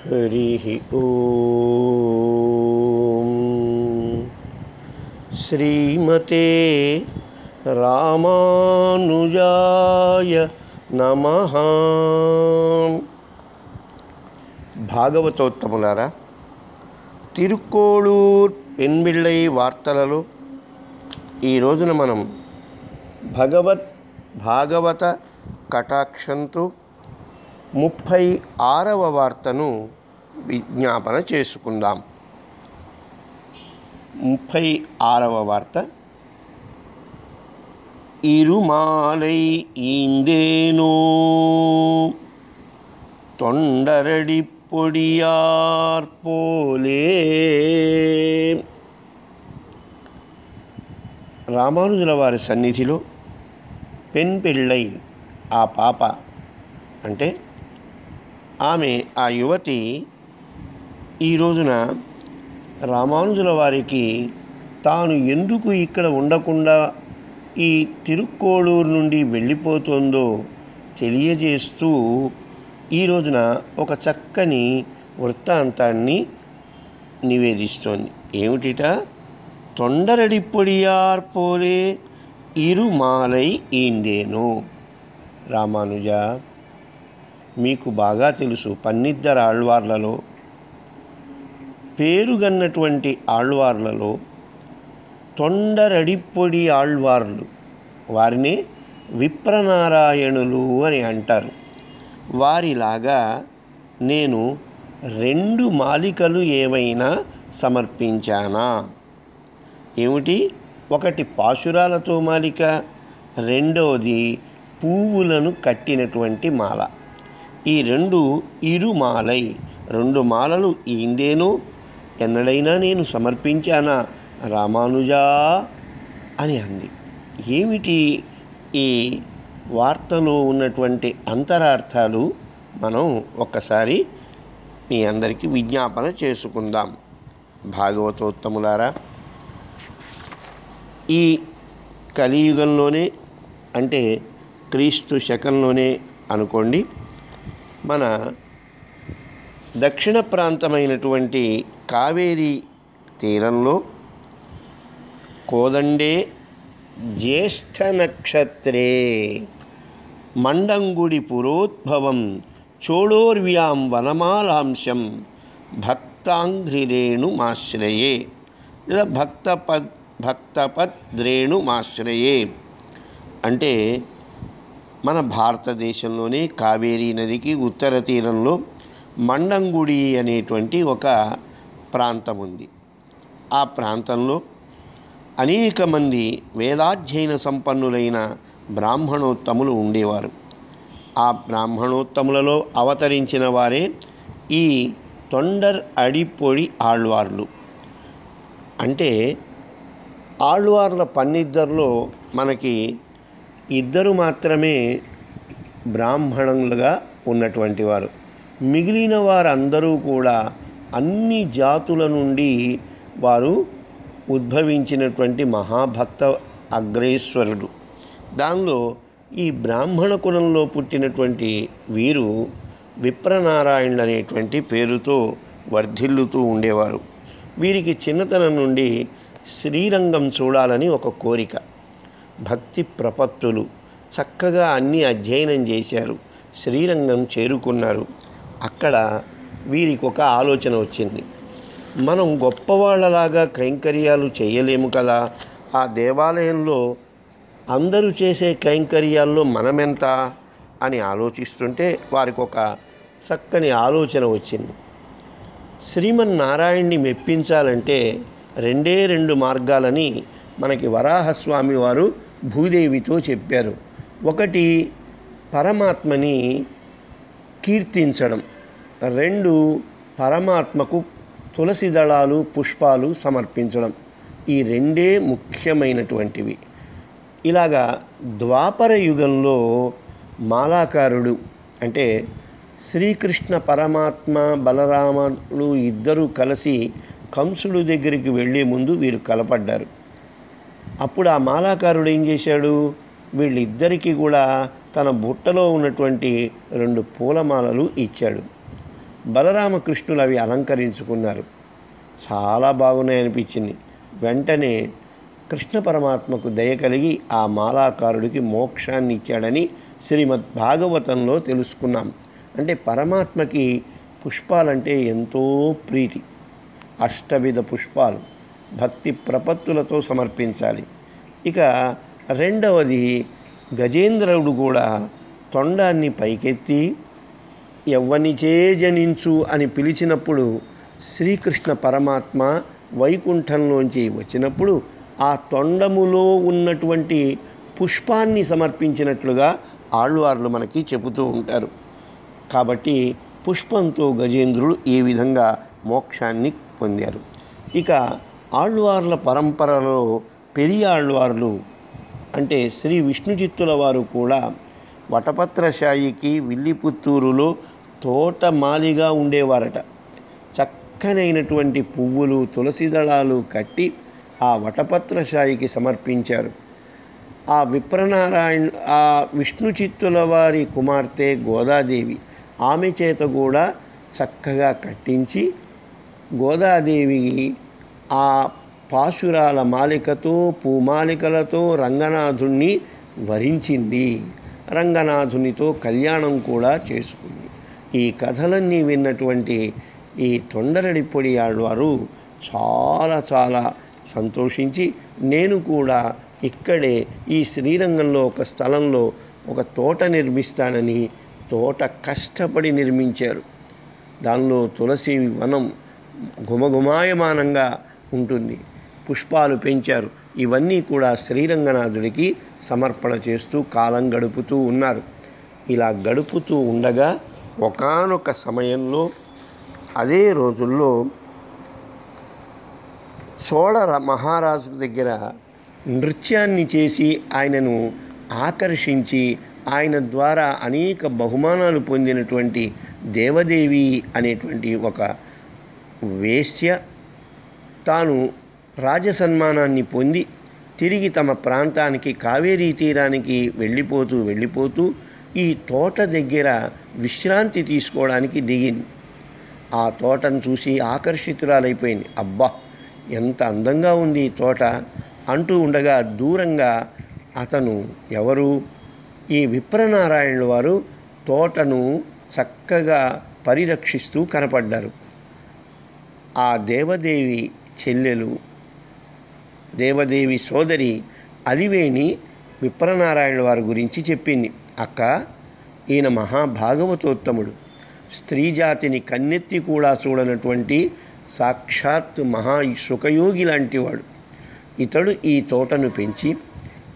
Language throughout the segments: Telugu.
हरिः ॐ श्रीमते रामानुजाय नमः। భాగవతోత్తములారా, తిరుక్కోళూర్ పెన్బిళ్ళై వార్తలలో ఈ రోజున మనం భాగవత కటాక్షంతో 36వ వార్తను విజ్ఞాపన చేసుకుందాం. 36వ వార్త. ఇరుమాలై ఈందేనో తొండరడి పొడియార్ పోలే. రామానుజుల వారి సన్నిధిలో పెన్పిళ్ళై ఆ పాప అంటే ఆమె ఆ యువతి ఈ రోజున రామానుజుల వారికి తాను ఎందుకు ఇక్కడ ఉండకుండా ఈ తిరుక్కోళూరు నుండి వెళ్ళిపోతుందో తెలియజేస్తూ ఈ రోజున ఒక చక్కని వృత్తాంతాన్ని నివేదిస్తోంది. ఏమిటిట? తొండరడి పొడియార్ పోలే ఇరుమాలై ఈందేను. రామానుజ, మీకు బాగా తెలుసు, పన్నిద్దరు ఆళ్వార్లలో పేరుగన్నటువంటి ఆళ్వార్లలో తొండరడిప్పొడి ఆళ్వార్లు, వారిని విప్రనారాయణులు అని అంటారు. వారిలాగా నేను 2 మాలికలు ఏవైనా సమర్పించానా? ఏమిటి? ఒకటి పాశురాలతో మాలిక, రెండవది పువ్వులను కట్టినటువంటి మాల. ఈ 2 ఇరుమాలై, 2 మాలలు ఈందేను, ఎన్నడైనా నేను సమర్పించానా రామానుజా అని అంది. ఏమిటి ఈ వార్తలో ఉన్నటువంటి అంతరార్థాలు మనం ఒక్కసారి మీ అందరికీ విజ్ఞాపన చేసుకుందాం. భాగవతోత్తములారా, ఈ కలియుగంలోనే అంటే క్రీస్తు శకంలోనే అనుకోండి, మన దక్షిణ ప్రాంతమైనటువంటి కావేరీ తీరంలో కోదండే జ్యేష్ఠ నక్షత్రే మండంగుడి పురోద్భవం చోళోర్వ్యాం వనమాలాంశం భక్తాంఘ్రిరేణుమాశ్రయే లేదా భక్తపద్రేణుమాశ్రయే అంటే మన భారతదేశంలోని కావేరీ నదికి ఉత్తర తీరంలో మండంగుడి అనేటువంటి ఒక ప్రాంతం ఉంది. ఆ ప్రాంతంలో అనేక మంది వేదాధ్యయన సంపన్నులైన బ్రాహ్మణోత్తములు ఉండేవారు. ఆ బ్రాహ్మణోత్తములలో అవతరించిన వారే ఈ తొండర్ అడిపొడి ఆళ్వార్లు. అంటే ఆళ్వార్ల పన్నిద్దరిలో మనకి 2 మాత్రమే బ్రాహ్మణులుగా ఉన్నటువంటి వారు. మిగిలిన వారందరూ కూడా అన్ని జాతుల నుండి వారు ఉద్భవించినటువంటి మహాభక్త అగ్రేశ్వరుడు. దానిలో ఈ బ్రాహ్మణ కులంలో పుట్టినటువంటి వీరు విప్రనారాయణులు అనేటువంటి పేరుతో వర్ధిల్లుతూ ఉండేవారు. వీరికి చిన్నతనం నుండి శ్రీరంగం చూడాలని ఒక కోరిక. భక్తి ప్రపత్తులు చక్కగా అన్నీ అధ్యయనం చేశారు. శ్రీరంగం చేరుకున్నారు. అక్కడ వీరికి ఒక ఆలోచన వచ్చింది. మనం గొప్పవాళ్ళలాగా కైంకర్యాలు చేయలేము కదా, ఆ దేవాలయంలో అందరూ చేసే కైంకర్యాల్లో మనమెంత అని ఆలోచిస్తుంటే వారికి ఒక చక్కని ఆలోచన వచ్చింది. శ్రీమన్నారాయణ్ణి మెప్పించాలంటే 2 మార్గాలని మనకి వరాహస్వామి వారు భూదేవితో చెప్పారు. ఒకటి పరమాత్మని కీర్తించడం, 2 పరమాత్మకు తులసి దళాలు పుష్పాలు సమర్పించడం. ఈ 2 ముఖ్యమైనటువంటివి. ఇలాగా ద్వాపర యుగంలో మాలాకారుడు అంటే శ్రీకృష్ణ పరమాత్మ బలరాములు ఇద్దరూ కలిసి కంసుడు దగ్గరికి వెళ్ళే ముందు వీరు కలపడ్డారు. అప్పుడు ఆ మాలాకారుడు ఏం చేశాడు? వీళ్ళిద్దరికీ కూడా తన బుట్టలో ఉన్నటువంటి 2 పూలమాలలు ఇచ్చాడు. బలరామకృష్ణులు అవి అలంకరించుకున్నారు. చాలా బాగున్నాయి అనిపించింది. వెంటనే కృష్ణ పరమాత్మకు దయ కలిగి ఆ మాలాకారుడికి మోక్షాన్ని ఇచ్చాడని శ్రీమద్ భాగవతంలో తెలుసుకున్నాం. అంటే పరమాత్మకి పుష్పాలంటే ఎంతో ప్రీతి. అష్టవిధ పుష్పాలు భక్తి ప్రపత్తులతో సమర్పించాలి. ఇక రెండవది, గజేంద్రుడు కూడా తొండాన్ని పైకెత్తి ఎవ్వనిచే జనించు అని పిలిచినప్పుడు శ్రీకృష్ణ పరమాత్మ వైకుంఠంలోంచి వచ్చినప్పుడు ఆ తొండములో ఉన్నటువంటి పుష్పాన్ని సమర్పించినట్లుగా ఆళ్వార్లు మనకి చెబుతూ ఉంటారు. కాబట్టి పుష్పంతో గజేంద్రుడు ఈ విధంగా మోక్షాన్ని పొందారు. ఇక ఆళ్వార్ల పరంపరలో పెరియాళ్వార్లు అంటే శ్రీ విష్ణుచిత్తుల వారు కూడా వటపత్రశాయికి విల్లిపుత్తూరులో తోటమాలిగా ఉండేవారట. చక్కనైనటువంటి పువ్వులు, తులసి దళాలు కట్టి ఆ వటపత్రశాయికి సమర్పించారు. ఆ విష్ణుచిత్తుల వారి కుమార్తె గోదాదేవి, ఆమె చేత కూడా చక్కగా కట్టించి గోదాదేవి ఆ పాశురాల మాలికతో, పూమాలికలతో రంగనాథుణ్ణి వరించింది. రంగనాథునితో కళ్యాణం కూడా చేసుకుంది. ఈ కథలన్నీ విన్నటువంటి ఈ తొండరడిపొడి ఆళ్వారు చాలా చాలా సంతోషించి, నేను కూడా ఇక్కడే ఈ శ్రీరంగంలో ఒక స్థలంలో ఒక తోట నిర్మిస్తానని తోట కష్టపడి నిర్మించారు. దానిలో తులసి వనం ఘుమఘుమాయమానంగా ఉంటుంది. పుష్పాలు పెంచారు. ఇవన్నీ కూడా శ్రీరంగనాథుడికి సమర్పణ చేస్తూ కాలం గడుపుతూ ఉన్నారు. ఇలా గడుపుతూ ఉండగా ఒకానొక సమయంలో అదే రోజుల్లో చోళ మహారాజు దగ్గర నృత్యాన్ని చేసి ఆయనను ఆకర్షించి ఆయన ద్వారా అనేక బహుమానాలు పొందినటువంటి దేవదేవి అనేటువంటి ఒక వేశ్య తాను రాజసన్మానాన్ని పొంది తిరిగి తమ ప్రాంతానికి కావేరీ తీరానికి వెళ్ళిపోతూ ఈ తోట దగ్గర విశ్రాంతి తీసుకోవడానికి దిగింది. ఆ తోటను చూసి ఆకర్షితురాలైపోయింది. అబ్బా, ఎంత అందంగా ఉంది ఈ తోట అంటూ ఉండగా దూరంగా అతను ఎవరు, ఈ విప్రనారాయణుల వారు తోటను చక్కగా పరిరక్షిస్తూ కనపడ్డారు. ఆ దేవదేవి చెల్లెలు, దేవదేవి సోదరి అలివేణి విప్రనారాయణ వారి గురించి చెప్పింది. అక్క, ఈయన మహాభాగవతోత్తముడు, స్త్రీజాతిని కన్నెత్తి కూడా చూడనటువంటి సాక్షాత్ మహా సుఖయోగి లాంటివాడు. ఇతడు ఈ తోటను పెంచి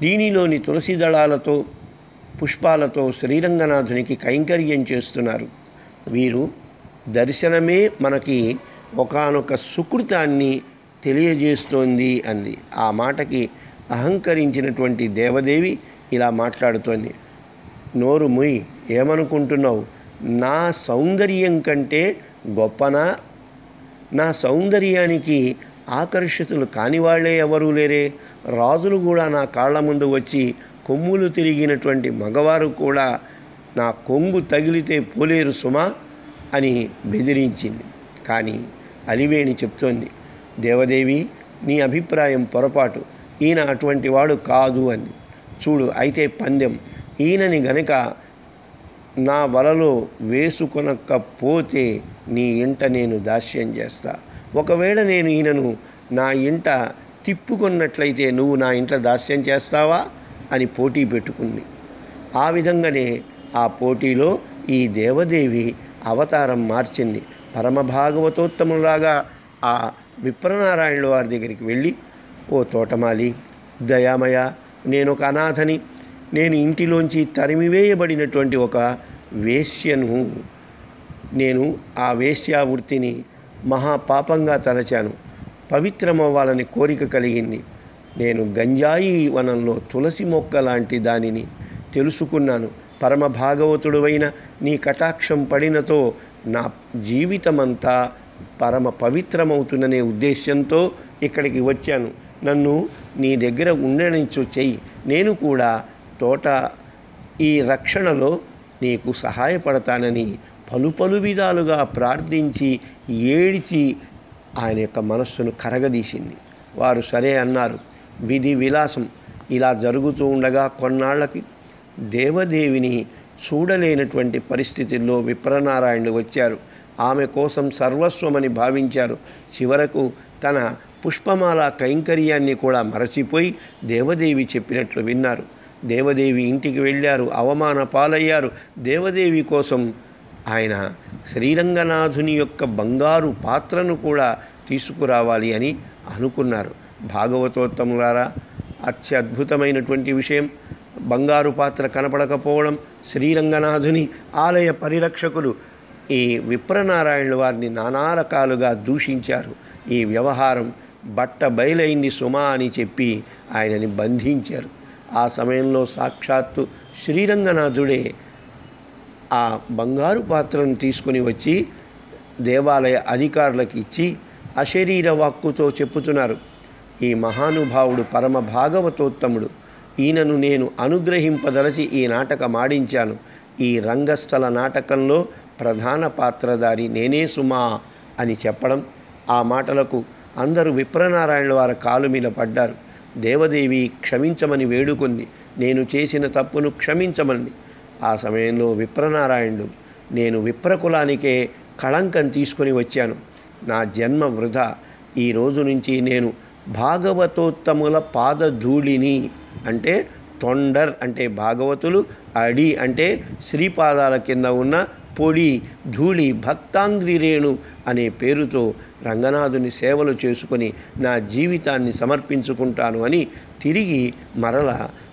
దీనిలోని తులసి దళాలతో పుష్పాలతో శ్రీరంగనాథునికి కైంకర్యం చేస్తున్నారు. వీరు దర్శనమే మనకి ఒకానొక సుకృతాన్ని తెలియజేస్తోంది అంది. ఆ మాటకి అహంకరించినటువంటి దేవదేవి ఇలా మాట్లాడుతోంది. నోరు ముయ్, ఏమనుకుంటున్నావు? నా సౌందర్యం కంటే గొప్పనా? నా సౌందర్యానికి ఆకర్షితులు కానివాళ్లే ఎవరూ లేరే. రాజులు కూడా నా కాళ్ళ ముందు వచ్చి కొమ్ములు తిరిగినటువంటి మగవారు కూడా నా కొంగు తగిలితే పోలేరు సుమా అని బెదిరించింది. కానీ అలివేణి చెప్తోంది, దేవదేవి, నీ అభిప్రాయం పొరపాటు, ఈయన అటువంటి వాడు కాదు అని. చూడు, అయితే పందెం, ఈయనని గనక నా వలలో వేసుకొనకపోతే నీ ఇంట నేను దాస్యం చేస్తా. ఒకవేళ నేను ఈయనను నా ఇంట తిప్పుకున్నట్లయితే నువ్వు నా ఇంట్లో దాస్యం చేస్తావా అని పోటీ పెట్టుకుంది. ఆ విధంగానే ఆ పోటీలో ఈ దేవదేవి అవతారం మార్చింది. పరమభాగవతోత్తములాగా ఆ విప్రనారాయణుల వారి దగ్గరికి వెళ్ళి, ఓ తోటమాలి, దయామయ, నేను ఒక అనాథని, నేను ఇంటిలోంచి తరిమివేయబడినటువంటి ఒక వేశ్యను. నేను ఆ వేశ్యావృత్తిని మహాపాపంగా తలచాను. పవిత్రమవ్వాలని కోరిక కలిగింది. నేను గంజాయి వనంలో తులసి మొక్క లాంటి దానిని తెలుసుకున్నాను. పరమభాగవతుడువైన నీ కటాక్షం పడినతో నా జీవితమంతా పరమ పవిత్రమవుతుందనే ఉద్దేశంతో ఇక్కడికి వచ్చాను. నన్ను నీ దగ్గర ఉండనించు చెయ్యి. నేను కూడా తోట ఈ రక్షణలో నీకు సహాయపడతానని పలు విధాలుగా ప్రార్థించి ఏడిచి ఆయన యొక్క మనస్సును కరగదీసింది. వారు సరే అన్నారు. విధి విలాసం ఇలా జరుగుతూ ఉండగా కొన్నాళ్ళకి దేవదేవిని చూడలేనటువంటి పరిస్థితుల్లో విప్రనారాయణుడు వచ్చారు. ఆమె కోసం సర్వస్వమని భావించారు. చివరకు తన పుష్పమాల కైంకర్యాన్ని కూడా మరచిపోయి దేవదేవి చెప్పినట్లు విన్నారు. దేవదేవి ఇంటికి వెళ్ళారు, అవమాన పాలయ్యారు. దేవదేవి కోసం ఆయన శ్రీరంగనాథుని యొక్క బంగారు పాత్రను కూడా తీసుకురావాలి అని అనుకున్నారు. భాగవతోత్తములారా, అత్యద్భుతమైనటువంటి విషయం. బంగారు పాత్ర కనపడకపోవడం, శ్రీరంగనాథుని ఆలయ పరిరక్షకులు ఈ విప్రనారాయణుల వారిని నానా రకాలుగా దూషించారు. ఈ వ్యవహారం బట్ట బయలైంది సుమా అని చెప్పి ఆయనని బంధించారు. ఆ సమయంలో సాక్షాత్తు శ్రీరంగనాథుడే ఆ బంగారు పాత్రను తీసుకుని వచ్చి దేవాలయ అధికారులకు ఇచ్చి అశరీర వాక్కుతో చెప్పుతున్నారు, ఈ మహానుభావుడు పరమ భాగవతోత్తముడు, ఈయనను నేను అనుగ్రహింపదలచి ఈ నాటకం ఆడించాను. ఈ రంగస్థల నాటకంలో ప్రధాన పాత్రధారి నేనే సుమా అని చెప్పడం. ఆ మాటలకు అందరూ విప్రనారాయణుల వారి కాలు మీద పడ్డారు. దేవదేవి క్షమించమని వేడుకుంది, నేను చేసిన తప్పును క్షమించమని. ఆ సమయంలో విప్రనారాయణుడు, నేను విప్రకులానికే కళంకం తీసుకొని వచ్చాను, నా జన్మ వృధా, ఈ రోజు నుంచి నేను భాగవతోత్తముల పాదధూళిని, అంటే తొండర్ అంటే భాగవతులు, అడి అంటే శ్రీపాదాల కింద ఉన్న పొడి ధూళి, భక్తాంగ్రిరేణు అనే పేరుతో రంగనాథుని సేవలు చేసుకొని నా జీవితాన్ని సమర్పించుకుంటాను అని తిరిగి మరల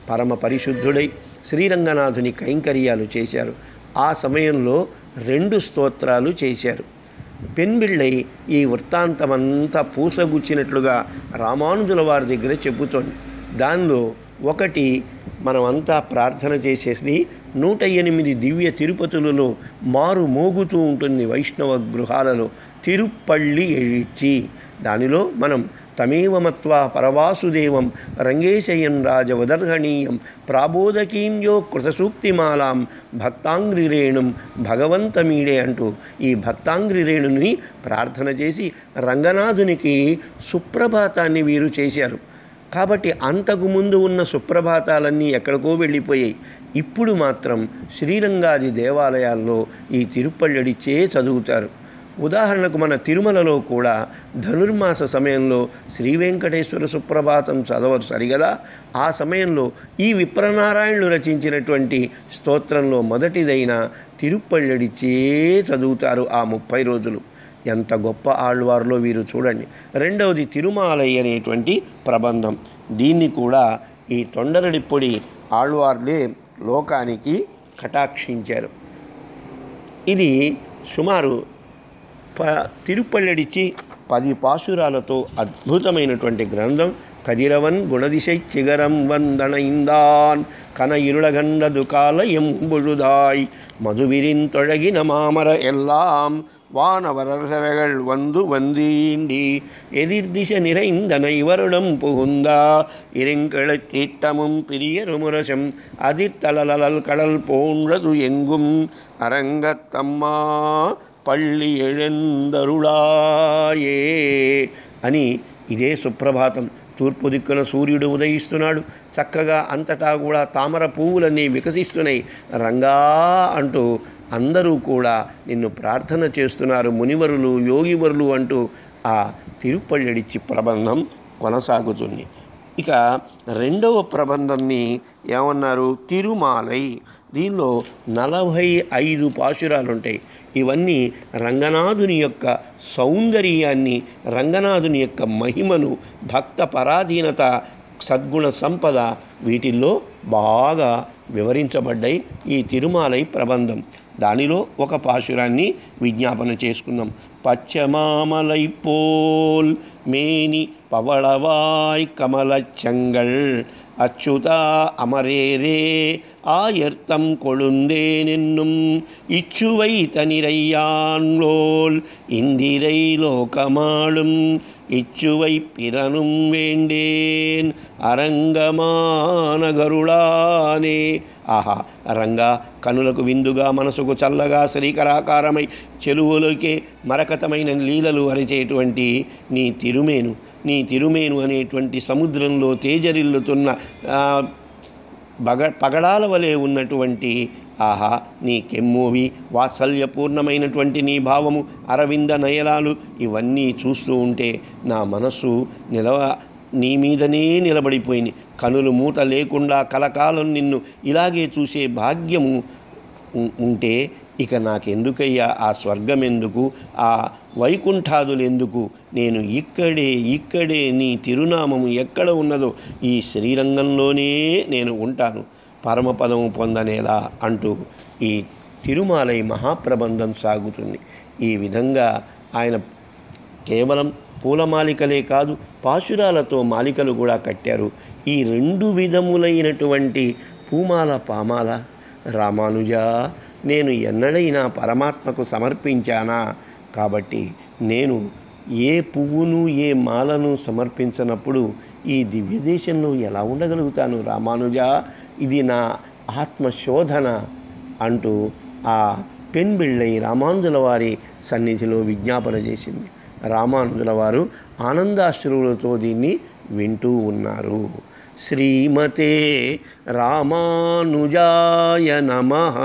పరమ పరిశుద్ధుడై శ్రీరంగనాథుని కైంకర్యాలు చేశారు. ఆ సమయంలో 2 స్తోత్రాలు చేశారు. పెన్బిళ్ళై ఈ వృత్తాంతమంతా పూసగుచ్చినట్లుగా రామానుజుల వారి దగ్గర చెబుతోంది. దానిలో ఒకటి మనమంతా ప్రార్థన చేసేసి 108 దివ్య తిరుపతులలో మారు మోగుతూ ఉంటుంది వైష్ణవ గృహాలలో, తిరుప్పళ్ళి ఎழிచి. దానిలో మనం తమేవ మత్వా పరవాసుదేవం రంగేశయం రాజవదర్హణీయం ప్రాబోధకీంయో కృతసూక్తిమాలాం భక్తాంగ్రిరేణుం భగవంతమీడే అంటూ ఈ భక్తాంగ్రిరేణుని ప్రార్థన చేసి రంగనాథునికి సుప్రభాతాన్ని వీరు చేశారు. కాబట్టి అంతకుముందు ఉన్న సుప్రభాతాలన్నీ ఎక్కడికో వెళ్ళిపోయాయి. ఇప్పుడు మాత్రం శ్రీరంగాది దేవాలయాల్లో ఈ తిరుప్పళ్ళడిచే చదువుతారు. ఉదాహరణకు మన తిరుమలలో కూడా ధనుర్మాస సమయంలో శ్రీ వెంకటేశ్వర సుప్రభాతం చదవరు సరిగదా. ఆ సమయంలో ఈ విప్రనారాయణులు రచించినటువంటి స్తోత్రంలో మొదటిదైన తిరుప్పళ్ళడిచే చదువుతారు ఆ 30 రోజులు. ఎంత గొప్ప ఆళ్వార్లో వీరు చూడండి. రెండవది తిరుమాలై అనేటువంటి ప్రబంధం. దీన్ని కూడా ఈ తొండరడిప్పొడి ఆళ్వార్లే లోకానికి కటాక్షించారు. ఇది సుమారు తిరుప్పళ్ళడిచి 10 పాశురాలతో అద్భుతమైనటువంటి గ్రంథం. కదిరవన్ గుణదిశై చిగరం వందనైందాన్ కన ఇరుళగండదు కాలయం బుழுதாய் மதுவிரின் தொழகின மாமர எல்லாம் வானவரசர்கள் வந்து வந்தீண்டி எதிர்திச நிறைந்தன இவருடம் புகுந்தா இருங்களைத் தீட்டமும் பிரியருமுரசம் அதிர்தலலல் கடல் போன்றது எங்கும் அரங்கத்தమ్మా పళ్ళి ఎళందరుళాయే అని ఇదే సుప్రభాతం. తూర్పు దిక్కున సూర్యుడు ఉదయిస్తున్నాడు. చక్కగా అంతటా కూడా తామర పువ్వులన్నీ వికసిస్తున్నాయి. రంగా అంటూ అందరూ కూడా నిన్ను ప్రార్థన చేస్తున్నారు, మునివరులు యోగివరులు అంటూ ఆ తిరుప్పళ్ళడిచి ప్రబంధం కొనసాగుతుంది. ఇక రెండవ ప్రబంధాన్ని ఏమన్నారు? తిరుమాలై. దీనిలో 45 పాశురాలు ఉంటాయి. ఇవన్నీ రంగనాథుని యొక్క సౌందర్యాన్ని, రంగనాథుని యొక్క మహిమను, భక్త పరాధీనత, సద్గుణ సంపద వీటిల్లో బాగా వివరించబడ్డాయి ఈ తిరుమాలై ప్రబంధం. దానిలో ఒక పాశురాన్ని విజ్ఞాపన చేసుకుందాం. పచ్చమామలై పోల్ మేని పవళవాయ్ కమలచ్చంగల్ அச்சுதா அமரேரே ஆயர்த்தம் கொழுந்தேனென்னும் இச்சுவை தனிரையான்லோல் இந்திரை லோகமாளும் இச்சுவை பிறனும் வேண்டேன் அரங்கமான கருளானே. ఆహా, రంగా కనులకు విందుగా మనసుకు చల్లగా శ్రీకరాకారమై చెలువులోకే మరకతమైన లీలలు అరిచేటువంటి నీ తిరుమేను అనేటువంటి సముద్రంలో తేజరిల్లుతున్న పగడాల వలె ఉన్నటువంటి ఆహా నీ కెమ్మోవి వాత్సల్యపూర్ణమైనటువంటి నీ భావము అరవింద నయనాలు ఇవన్నీ చూస్తూ ఉంటే నా మనస్సు నీ మీదనే నిలబడిపోయింది. కనులు మూత లేకుండా కలకాలం నిన్ను ఇలాగే చూసే భాగ్యము ఉంటే ఇక నాకెందుకయ్యా ఆ స్వర్గం ఎందుకు, ఆ వైకుంఠాదులు ఎందుకు? నేను ఇక్కడే నీ తిరునామము ఎక్కడ ఉన్నదో ఈ శ్రీరంగంలోనే నేను ఉంటాను, పరమపదము పొందనేలా అంటూ ఈ తిరుమాలై మహాప్రబంధం సాగుతుంది. ఈ విధంగా ఆయన కేవలం పూలమాలికలే కాదు, పాశురాలతో మాలికలు కూడా కట్టారు. ఈ 2 విధములైనటువంటి పూమాల పామాల రామానుజా నేను ఎన్నడైనా పరమాత్మకు సమర్పించానా? కాబట్టి నేను ఏ పువ్వును ఏ మాలను సమర్పించనప్పుడు ఈ దివ్యదేశంలో ఎలా ఉండగలుగుతాను రామానుజా? ఇది నా ఆత్మశోధన అంటూ ఆ పెన్బిళ్ళై రామానుజుల వారి సన్నిధిలో విజ్ఞాపన చేసింది. రామానుజుల వారు ఆనందాశ్రువులతో దీన్ని వింటూ ఉన్నారు. శ్రీమతే రామానుజాయ నమః.